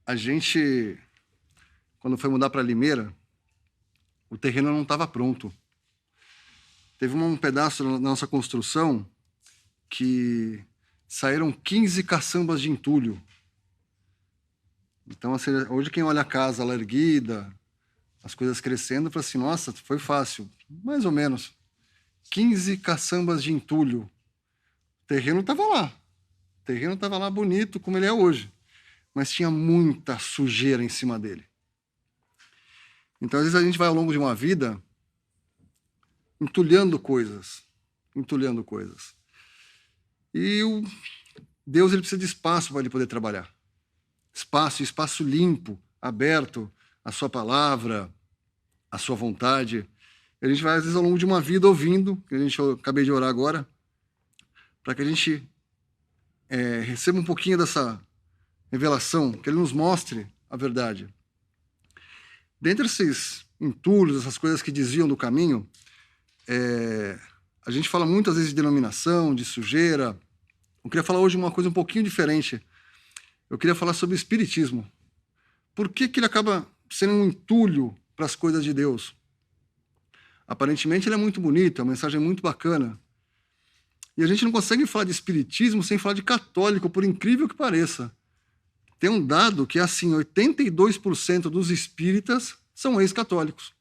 A gente, quando foi mudar para Limeira, o terreno não estava pronto. Teve um pedaço da nossa construção que saíram 15 caçambas de entulho. Então, assim, hoje quem olha a casa lá erguida, as coisas crescendo, fala assim, nossa, foi fácil. Mais ou menos. 15 caçambas de entulho. O terreno estava lá. O terreno estava lá bonito, como ele é hoje. Mas tinha muita sujeira em cima dele. Então, às vezes, a gente vai ao longo de uma vida entulhando coisas. Entulhando coisas. E Deus ele precisa de espaço para ele poder trabalhar. Espaço limpo, aberto, a sua palavra, a sua vontade. E a gente vai, às vezes, ao longo de uma vida ouvindo, que eu acabei de orar agora, para que a gente receba um pouquinho dessa revelação, que ele nos mostre a verdade. Dentre esses entulhos, essas coisas que desviam do caminho, a gente fala muitas vezes de denominação, de sujeira. Eu queria falar hoje uma coisa um pouquinho diferente. Eu queria falar sobre o espiritismo. Por que ele acaba sendo um entulho para as coisas de Deus? Aparentemente ele é muito bonito, a mensagem é muito bacana. E a gente não consegue falar de espiritismo sem falar de católico, por incrível que pareça. Tem um dado que é assim, 82% dos espíritas são ex-católicos.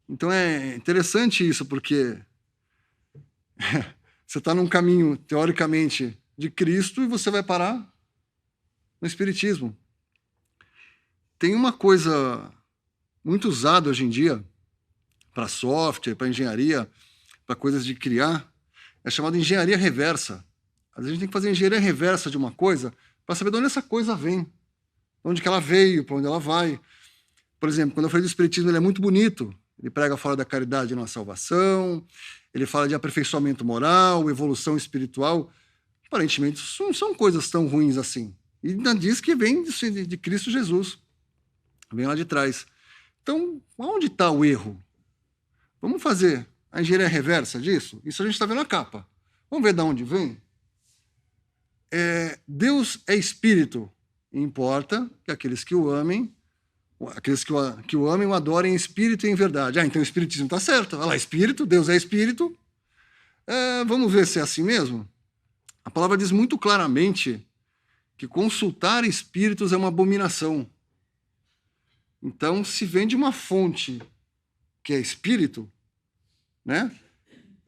Então é interessante isso, porque você está num caminho, teoricamente, de Cristo e você vai parar no espiritismo. Tem uma coisa muito usada hoje em dia para software, para engenharia, para coisas de criar, é chamada de engenharia reversa. Às vezes a gente tem que fazer engenharia reversa de uma coisa para saber de onde essa coisa vem, de onde que ela veio, para onde ela vai. Por exemplo, quando eu falei do espiritismo, ele é muito bonito. Ele prega fora da caridade na salvação, ele fala de aperfeiçoamento moral, evolução espiritual. Aparentemente, isso não são coisas tão ruins assim. E ainda diz que vem de Cristo Jesus. Vem lá de trás. Então, onde está o erro? Vamos fazer a engenharia reversa disso? Isso a gente está vendo a capa. Vamos ver de onde vem? Deus é espírito. E importa que aqueles que o amem, aqueles que o amem o adorem em espírito e em verdade. Então o espiritismo está certo. Olha lá, espírito, Deus é espírito. Vamos ver se é assim mesmo? A palavra diz muito claramente que consultar espíritos é uma abominação. Então, se vem de uma fonte que é espírito, né?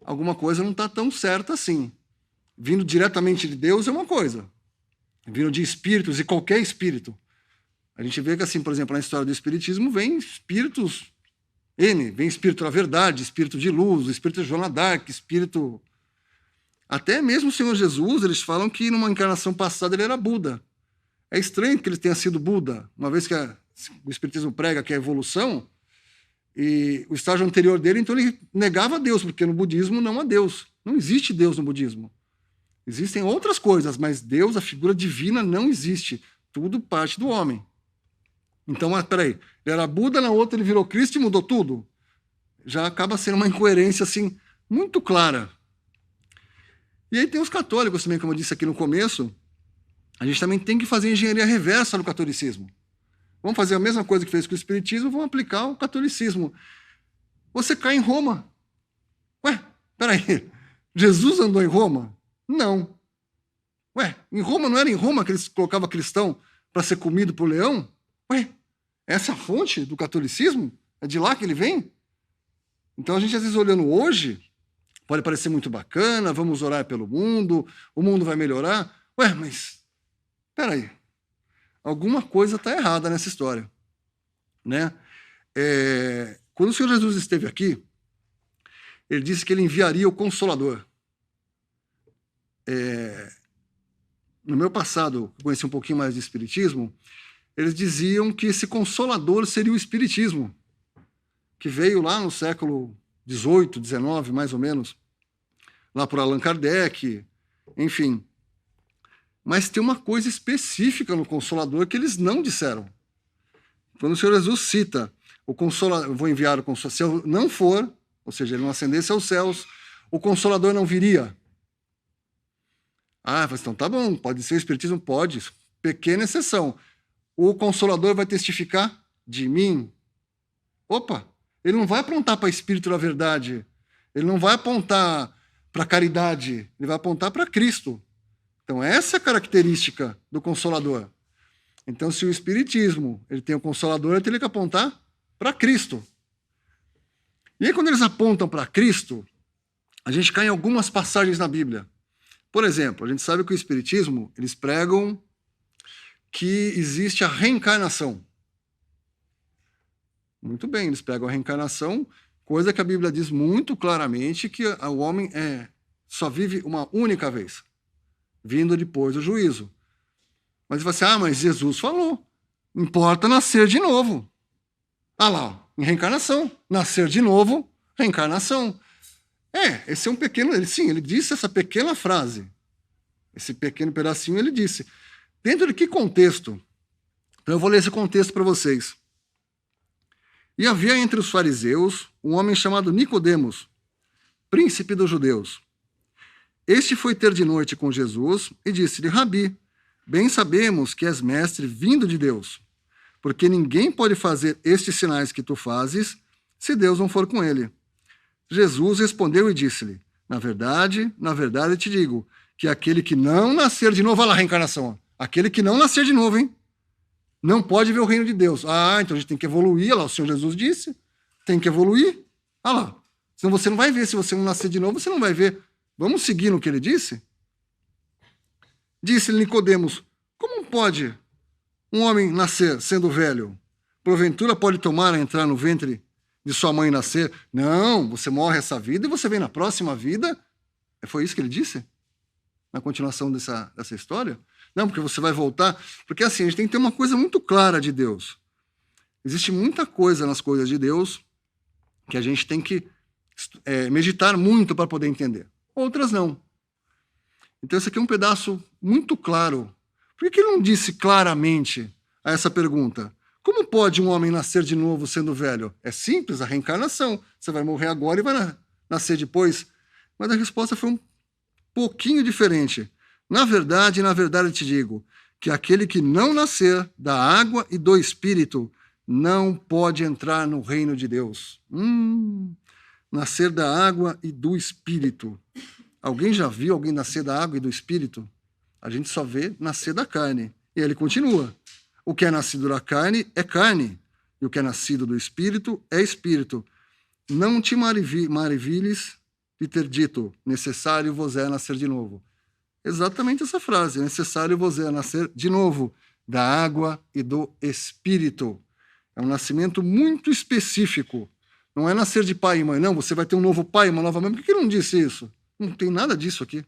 Alguma coisa não está tão certa assim. Vindo diretamente de Deus é uma coisa. Vindo de espíritos, e qualquer espírito. A gente vê que, assim, por exemplo, na história do espiritismo, vem espíritos vem espírito da verdade, espírito de luz, espírito de Joana d'Arc, espírito... Até mesmo o Senhor Jesus, eles falam que numa encarnação passada ele era Buda. É estranho que ele tenha sido Buda, uma vez que o espiritismo prega que é a evolução, e o estágio anterior dele, então ele negava Deus, porque no budismo não há Deus. Não existe Deus no budismo. Existem outras coisas, mas Deus, a figura divina, não existe. Tudo parte do homem. Então, peraí, ele era Buda, na outra ele virou Cristo e mudou tudo? Já acaba sendo uma incoerência, assim, muito clara. E aí tem os católicos também, como eu disse aqui no começo, a gente também tem que fazer engenharia reversa no catolicismo. Vamos fazer a mesma coisa que fez com o espiritismo, vamos aplicar o catolicismo. Você cai em Roma. Peraí, Jesus andou em Roma? Não. Em Roma, não era em Roma que eles colocavam cristão para ser comido por leão? Essa é a fonte do catolicismo? É de lá que ele vem? Então a gente, às vezes, olhando hoje, pode parecer muito bacana, vamos orar pelo mundo, o mundo vai melhorar. Mas, peraí, alguma coisa está errada nessa história, né? Quando o Senhor Jesus esteve aqui, ele disse que ele enviaria o Consolador. No meu passado, eu conheci um pouquinho mais de espiritismo, eles diziam que esse Consolador seria o espiritismo, que veio lá no século XVIII, XIX, mais ou menos, lá por Allan Kardec, enfim. Mas tem uma coisa específica no Consolador que eles não disseram. Quando o Senhor Jesus cita o Consolador, eu vou enviar o Consolador, se eu não for, ou seja, ele não ascendesse aos céus, o Consolador não viria. Então tá bom, pode ser o espiritismo? Pode. pequena exceção. O Consolador vai testificar de mim. Opa, ele não vai apontar para o Espírito da verdade, ele não vai apontar para a caridade, ele vai apontar para Cristo. Então, essa é a característica do Consolador. Então, se o Espiritismo ele tem o Consolador, ele tem que apontar para Cristo. E aí, quando eles apontam para Cristo, a gente cai em algumas passagens na Bíblia. Por exemplo, a gente sabe que o Espiritismo, eles pregam que existe a reencarnação. Muito bem, eles pegam a reencarnação, coisa que a Bíblia diz muito claramente que o homem só vive uma única vez, vindo depois do juízo. Mas você fala assim, mas Jesus falou, importa nascer de novo. Ah lá, em reencarnação, nascer de novo, reencarnação. Esse é um pequeno, ele disse essa pequena frase, esse pequeno pedacinho ele disse. Dentro de que contexto? Então eu vou ler esse contexto para vocês. E havia entre os fariseus um homem chamado Nicodemos, príncipe dos judeus. Este foi ter de noite com Jesus e disse-lhe, Rabi, bem sabemos que és mestre vindo de Deus, porque ninguém pode fazer estes sinais que tu fazes se Deus não for com ele. Jesus respondeu e disse-lhe, na verdade te digo, que aquele que não nascer de novo, olha lá a reencarnação, aquele que não nascer de novo, hein? Não pode ver o reino de Deus. Então a gente tem que evoluir, olha lá, o Senhor Jesus disse, tem que evoluir, olha lá. Senão você não vai ver, se você não nascer de novo, você não vai ver. Vamos seguir no que ele disse? Disse-lhe Nicodemos, como pode um homem nascer sendo velho? Porventura pode tomar a entrar no ventre de sua mãe e nascer? Não, você morre essa vida e você vem na próxima vida. Foi isso que ele disse? Na continuação dessa história? Não, porque você vai voltar. Porque assim, a gente tem que ter uma coisa muito clara de Deus. Existe muita coisa nas coisas de Deus que a gente tem que meditar muito para poder entender. Outras não. Então esse aqui é um pedaço muito claro. Por que ele não disse claramente a essa pergunta? Como pode um homem nascer de novo sendo velho? É simples, a reencarnação. Você vai morrer agora e vai nascer depois. Mas a resposta foi um pouquinho diferente. Na verdade te digo, que aquele que não nascer da água e do Espírito não pode entrar no reino de Deus. Nascer da água e do Espírito. Alguém já viu alguém nascer da água e do Espírito? A gente só vê nascer da carne. E ele continua. O que é nascido da carne é carne, e o que é nascido do Espírito é Espírito. Não te maravilhes de ter dito, necessário vos é nascer de novo. Exatamente essa frase, necessário vos é nascer de novo, da água e do Espírito. É um nascimento muito específico. Não é nascer de pai e mãe, não, você vai ter um novo pai, uma nova mãe. Por que ele não disse isso? Não tem nada disso aqui.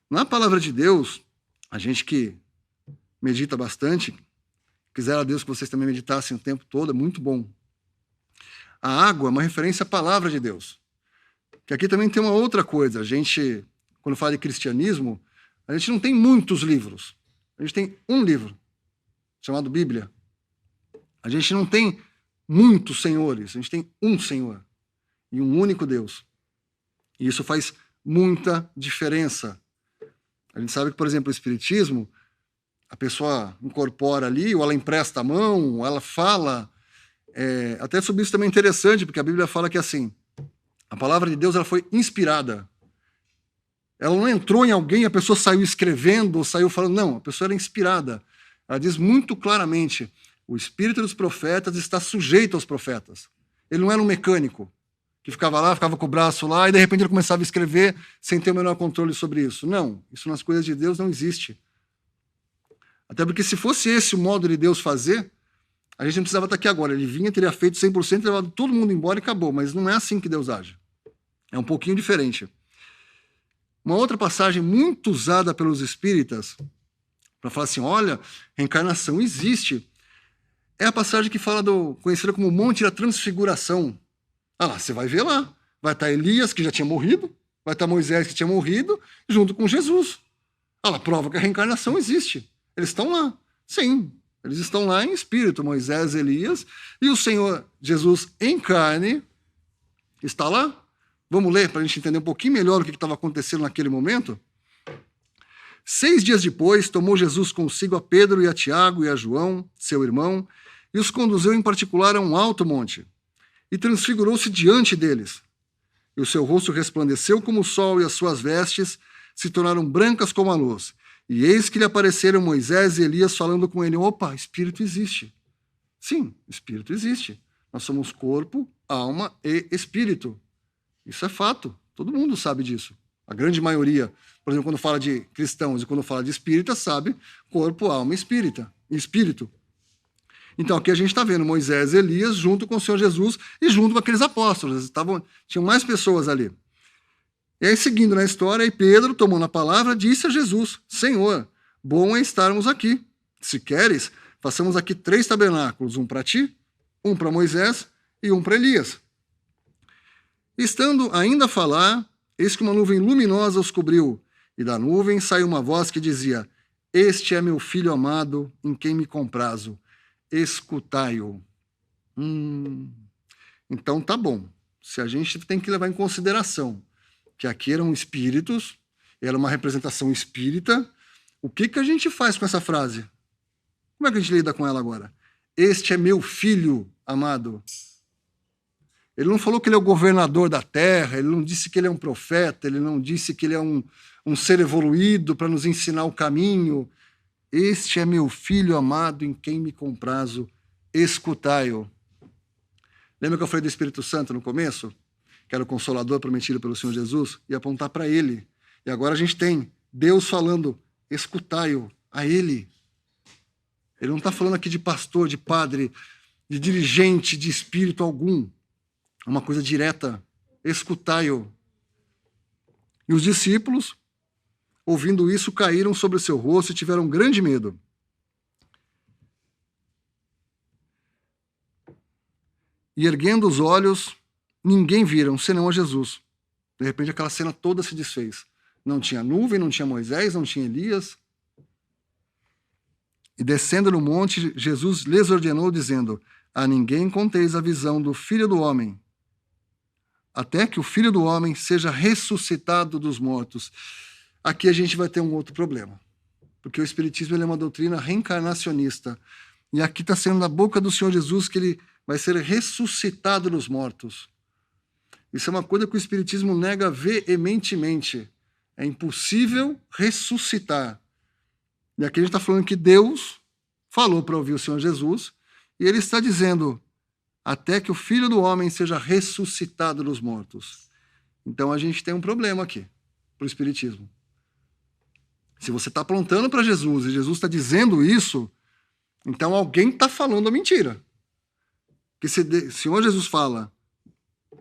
Na palavra de Deus, a gente que medita bastante, quisera a Deus que vocês também meditassem o tempo todo, é muito bom. A água é uma referência à palavra de Deus. Que aqui também tem uma outra coisa. A gente, quando fala de cristianismo, a gente não tem muitos livros. A gente tem um livro, chamado Bíblia. A gente não tem muitos senhores, a gente tem um Senhor e um único Deus. E isso faz muita diferença. A gente sabe que, por exemplo, o Espiritismo, a pessoa incorpora ali, ou ela empresta a mão, ou ela fala. Até sobre isso também é interessante, porque a Bíblia fala que assim, a palavra de Deus ela foi inspirada. Ela não entrou em alguém, a pessoa saiu escrevendo, ou saiu falando. Não, a pessoa era inspirada. Ela diz muito claramente, o espírito dos profetas está sujeito aos profetas. Ele não era um mecânico, que ficava lá, ficava com o braço lá, e de repente ele começava a escrever sem ter o menor controle sobre isso. Não, isso nas coisas de Deus não existe. Até porque se fosse esse o modo de Deus fazer, a gente não precisava estar aqui agora. Ele vinha, teria feito 100%, levado todo mundo embora e acabou. Mas não é assim que Deus age. É um pouquinho diferente. Uma outra passagem muito usada pelos espíritas, para falar assim, olha, reencarnação existe, é a passagem que fala conhecida como Monte da Transfiguração. Ah lá, você vai ver lá. Vai estar Elias, que já tinha morrido, vai estar Moisés, que tinha morrido, junto com Jesus. Ah lá, prova que a reencarnação existe. Eles estão lá. Sim, eles estão lá em espírito, Moisés, Elias, e o Senhor Jesus em carne está lá. Vamos ler para a gente entender um pouquinho melhor o que estava acontecendo naquele momento? 6 dias depois, tomou Jesus consigo a Pedro e a Tiago e a João, seu irmão, e os conduziu em particular a um alto monte, e transfigurou-se diante deles. E o seu rosto resplandeceu como o sol, e as suas vestes se tornaram brancas como a luz. E eis que lhe apareceram Moisés e Elias falando com ele. Opa, espírito existe. Sim, espírito existe. Nós somos corpo, alma e espírito. Isso é fato. Todo mundo sabe disso. A grande maioria, por exemplo, quando fala de cristãos e quando fala de espírita, sabe corpo, alma e espírito. Então, aqui a gente está vendo Moisés e Elias junto com o Senhor Jesus e junto com aqueles apóstolos. Tinham mais pessoas ali. E aí, seguindo na história, e Pedro, tomando a palavra, disse a Jesus, Senhor, bom é estarmos aqui. Se queres, façamos aqui 3 tabernáculos, um para ti, um para Moisés e um para Elias. Estando ainda a falar, eis que uma nuvem luminosa os cobriu, e da nuvem saiu uma voz que dizia, Este é meu filho amado, em quem me comprazo. Escutai-o. Então tá bom. Se a gente tem que levar em consideração que aqui eram espíritos, era uma representação espírita, o que a gente faz com essa frase? Como é que a gente lida com ela agora? Este é meu filho amado. Ele não falou que ele é o governador da terra, ele não disse que ele é um profeta, ele não disse que ele é um ser evoluído para nos ensinar o caminho. Este é meu filho amado em quem me comprazo, escutai-o. Lembra que eu falei do Espírito Santo no começo? Que era o Consolador prometido pelo Senhor Jesus? E apontar para ele. E agora a gente tem Deus falando, escutai-o, a ele. Ele não está falando aqui de pastor, de padre, de dirigente, de espírito algum. É uma coisa direta, escutai-o. E os discípulos, ouvindo isso, caíram sobre o seu rosto e tiveram grande medo. E erguendo os olhos, ninguém viram, senão a Jesus. De repente, aquela cena toda se desfez. Não tinha nuvem, não tinha Moisés, não tinha Elias. E descendo no monte, Jesus lhes ordenou, dizendo, a ninguém conteis a visão do Filho do Homem, até que o Filho do Homem seja ressuscitado dos mortos. Aqui a gente vai ter um outro problema, porque o Espiritismo ele é uma doutrina reencarnacionista, e aqui está sendo da boca do Senhor Jesus que ele vai ser ressuscitado dos mortos. Isso é uma coisa que o Espiritismo nega veementemente. É impossível ressuscitar. E aqui a gente está falando que Deus falou para ouvir o Senhor Jesus, e ele está dizendo, até que o Filho do Homem seja ressuscitado dos mortos. Então a gente tem um problema aqui, para o Espiritismo. Se você está apontando para Jesus e Jesus está dizendo isso, então alguém está falando a mentira. Que se o Senhor Jesus fala,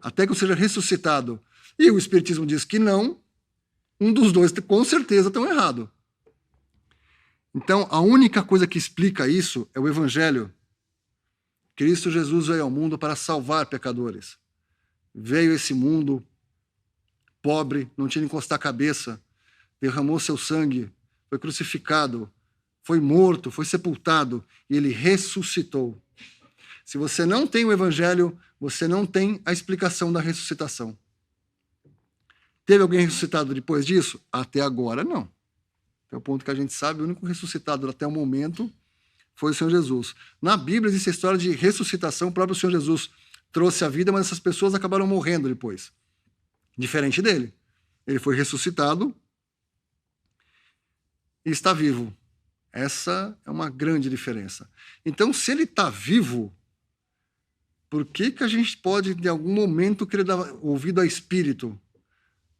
até que eu seja ressuscitado, e o Espiritismo diz que não, um dos dois com certeza estão errado. Então, a única coisa que explica isso é o Evangelho. Cristo Jesus veio ao mundo para salvar pecadores. Veio a esse mundo pobre, não tinha de encostar a cabeça, derramou seu sangue, foi crucificado, foi morto, foi sepultado, e ele ressuscitou. Se você não tem o Evangelho, você não tem a explicação da ressuscitação. Teve alguém ressuscitado depois disso? Até agora, não. Até o ponto que a gente sabe, o único ressuscitado até o momento foi o Senhor Jesus. Na Bíblia existe a história de ressuscitação, o próprio Senhor Jesus trouxe a vida, mas essas pessoas acabaram morrendo depois. Diferente dele. Ele foi ressuscitado e está vivo. Essa é uma grande diferença. Então, se ele está vivo, por que a gente pode, de algum momento, querer dar ouvido a espírito?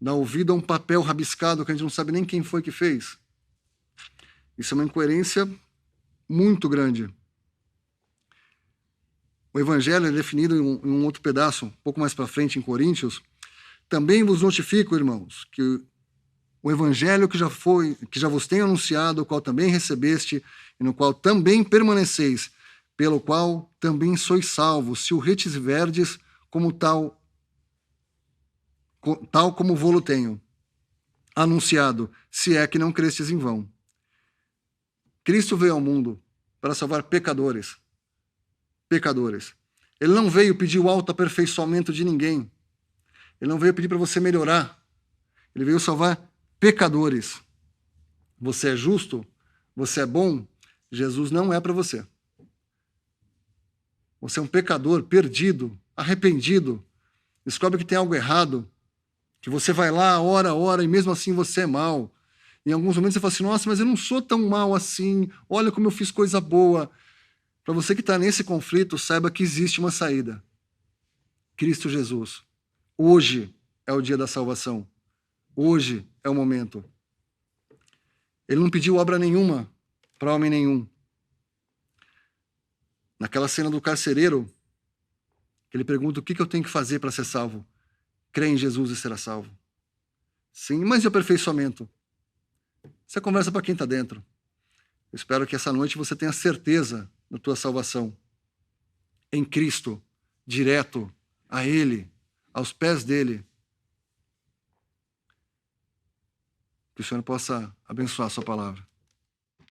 Dar ouvido a um papel rabiscado que a gente não sabe nem quem foi que fez? Isso é uma incoerência muito grande. O Evangelho é definido em um outro pedaço, um pouco mais para frente, em Coríntios. Também vos notifico, irmãos, que o Evangelho que já vos tenho anunciado, o qual também recebeste, e no qual também permaneceis, pelo qual também sois salvos, se o retiverdes como tal como vô-lo tenho anunciado, se é que não crestes em vão. Cristo veio ao mundo para salvar pecadores. Pecadores. Ele não veio pedir o autoaperfeiçoamento de ninguém. Ele não veio pedir para você melhorar. Ele veio salvar pecadores. você é justo, você é bom, Jesus não é para você. Você é um pecador perdido, arrependido, descobre que tem algo errado, que você vai lá, ora, e mesmo assim você é mal. Em alguns momentos você fala assim, nossa, mas eu não sou tão mal assim, olha como eu fiz coisa boa. Para você que está nesse conflito, saiba que existe uma saída. Cristo Jesus. Hoje é o dia da salvação. Hoje é o momento. Ele não pediu obra nenhuma para homem nenhum. Naquela cena do carcereiro, ele pergunta o que eu tenho que fazer para ser salvo. Crê em Jesus e será salvo. Sim, mas e o aperfeiçoamento? Isso é conversa para quem está dentro. Eu espero que essa noite você tenha certeza da tua salvação. Em Cristo, direto a Ele, aos pés dEle. Que o Senhor possa abençoar a sua palavra.